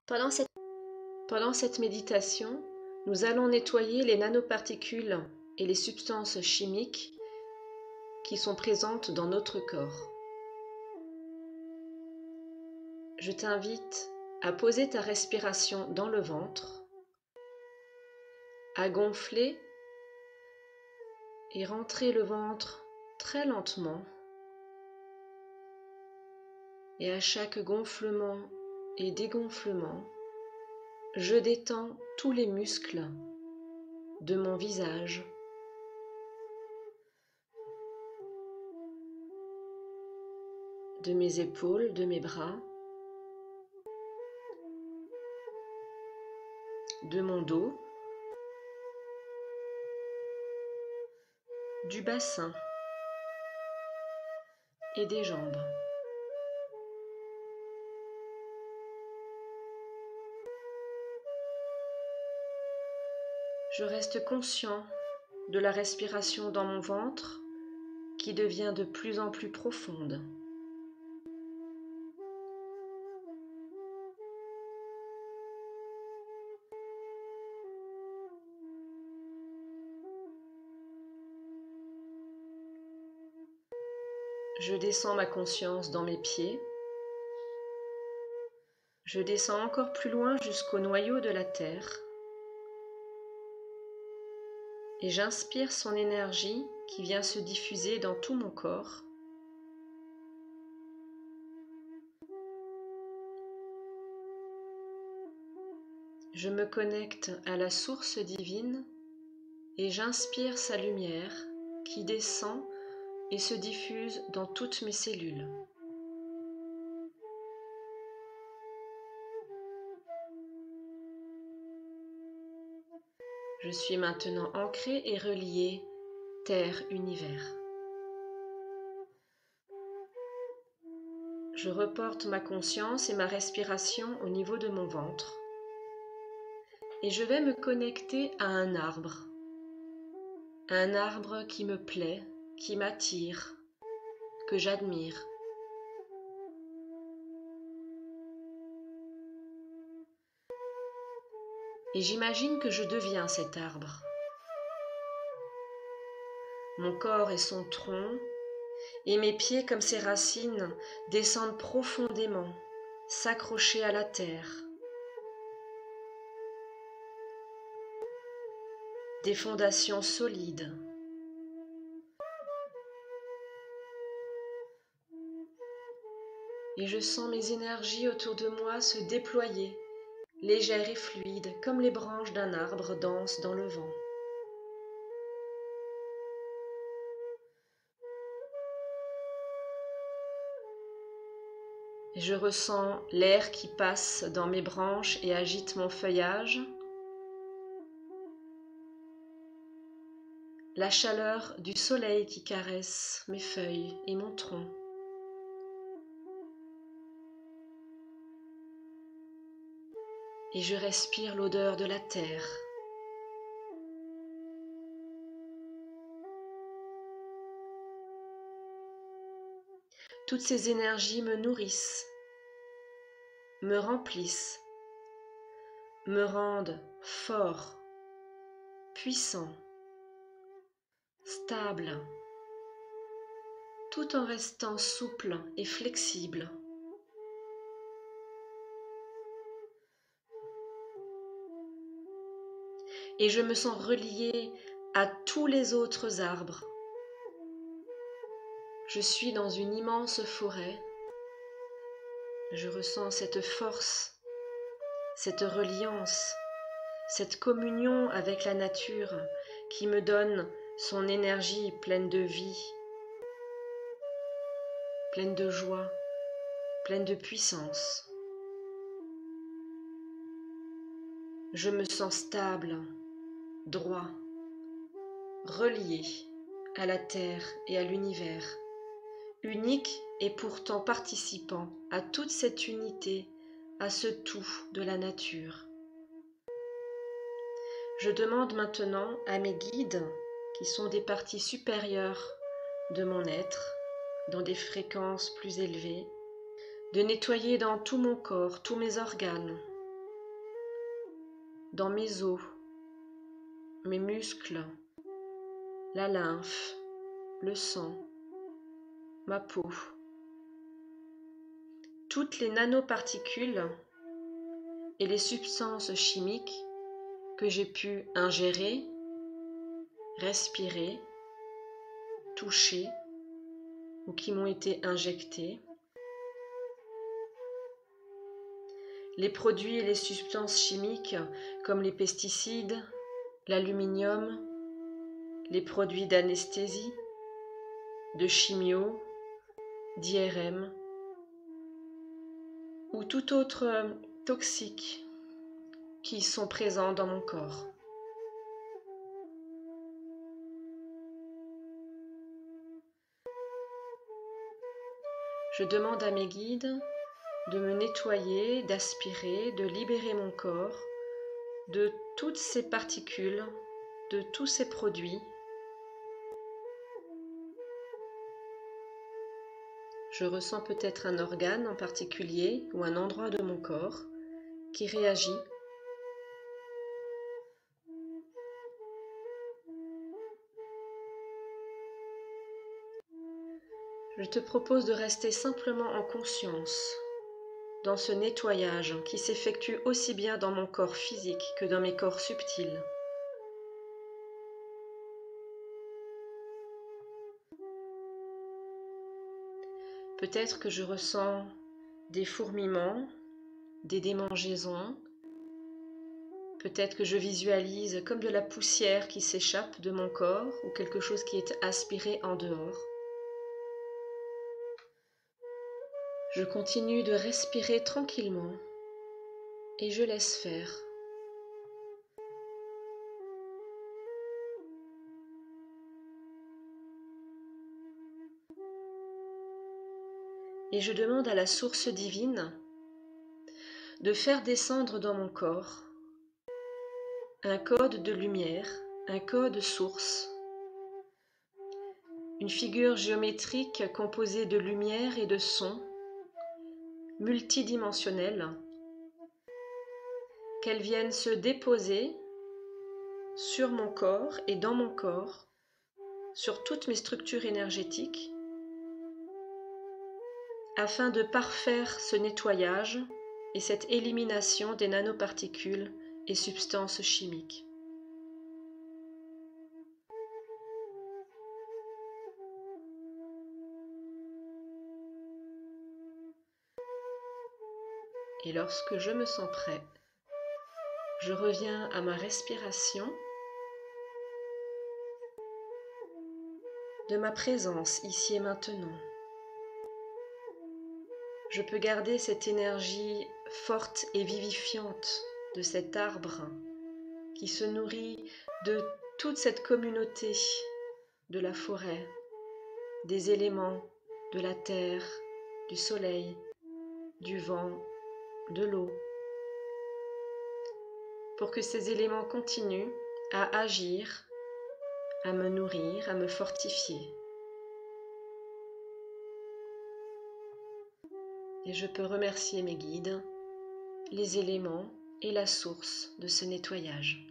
Pendant cette méditation, nous allons nettoyer les nanoparticules et les substances chimiques qui sont présentes dans notre corps. Je t'invite à poser ta respiration dans le ventre, à gonfler et rentrer le ventre très lentement. Et à chaque gonflement et dégonflement, je détends tous les muscles de mon visage, de mes épaules, de mes bras, de mon dos, du bassin et des jambes. Je reste conscient de la respiration dans mon ventre qui devient de plus en plus profonde. Je descends ma conscience dans mes pieds. Je descends encore plus loin jusqu'au noyau de la terre. Et j'inspire son énergie qui vient se diffuser dans tout mon corps. Je me connecte à la source divine et j'inspire sa lumière qui descend et se diffuse dans toutes mes cellules. Je suis maintenant ancrée et reliée Terre-Univers. Je reporte ma conscience et ma respiration au niveau de mon ventre. Et je vais me connecter à un arbre qui me plaît, qui m'attire, que j'admire. Et j'imagine que je deviens cet arbre. Mon corps est son tronc, et mes pieds comme ses racines descendent profondément, s'accrocher à la terre. Des fondations solides. Et je sens mes énergies autour de moi se déployer, légères et fluides, comme les branches d'un arbre dansent dans le vent. Et je ressens l'air qui passe dans mes branches et agite mon feuillage. La chaleur du soleil qui caresse mes feuilles et mon tronc. Et je respire l'odeur de la terre. Toutes ces énergies me nourrissent, me remplissent, me rendent fort, puissant, stable, tout en restant souple et flexible. Et je me sens reliée à tous les autres arbres. Je suis dans une immense forêt. Je ressens cette force, cette reliance, cette communion avec la nature qui me donne son énergie pleine de vie, pleine de joie, pleine de puissance. Je me sens stable, droit, relié à la terre et à l'univers, unique et pourtant participant à toute cette unité, à ce tout de la nature. Je demande maintenant à mes guides, qui sont des parties supérieures de mon être, dans des fréquences plus élevées, de nettoyer dans tout mon corps, tous mes organes, dans mes os, mes muscles, la lymphe, le sang, ma peau. Toutes les nanoparticules et les substances chimiques que j'ai pu ingérer, respirer, toucher ou qui m'ont été injectées. Les produits et les substances chimiques comme les pesticides, l'aluminium, les produits d'anesthésie, de chimio, d'IRM ou tout autre toxique qui sont présents dans mon corps. Je demande à mes guides de me nettoyer, d'aspirer, de libérer mon corps de toutes ces particules, de tous ces produits. Je ressens peut-être un organe en particulier ou un endroit de mon corps qui réagit. Je te propose de rester simplement en conscience dans ce nettoyage qui s'effectue aussi bien dans mon corps physique que dans mes corps subtils. Peut-être que je ressens des fourmillements, des démangeaisons. Peut-être que je visualise comme de la poussière qui s'échappe de mon corps ou quelque chose qui est aspiré en dehors. Je continue de respirer tranquillement et je laisse faire. Et je demande à la source divine de faire descendre dans mon corps un code de lumière, un code source, une figure géométrique composée de lumière et de son, multidimensionnelle, qu'elle vienne se déposer sur mon corps et dans mon corps, sur toutes mes structures énergétiques, afin de parfaire ce nettoyage et cette élimination des nanoparticules et substances chimiques. Et lorsque je me sens prêt, je reviens à ma respiration, de ma présence ici et maintenant. Je peux garder cette énergie forte et vivifiante de cet arbre qui se nourrit de toute cette communauté de la forêt, des éléments, de la terre, du soleil, du vent, de l'eau, pour que ces éléments continuent à agir, à me nourrir, à me fortifier. Et je peux remercier mes guides, les éléments et la source de ce nettoyage.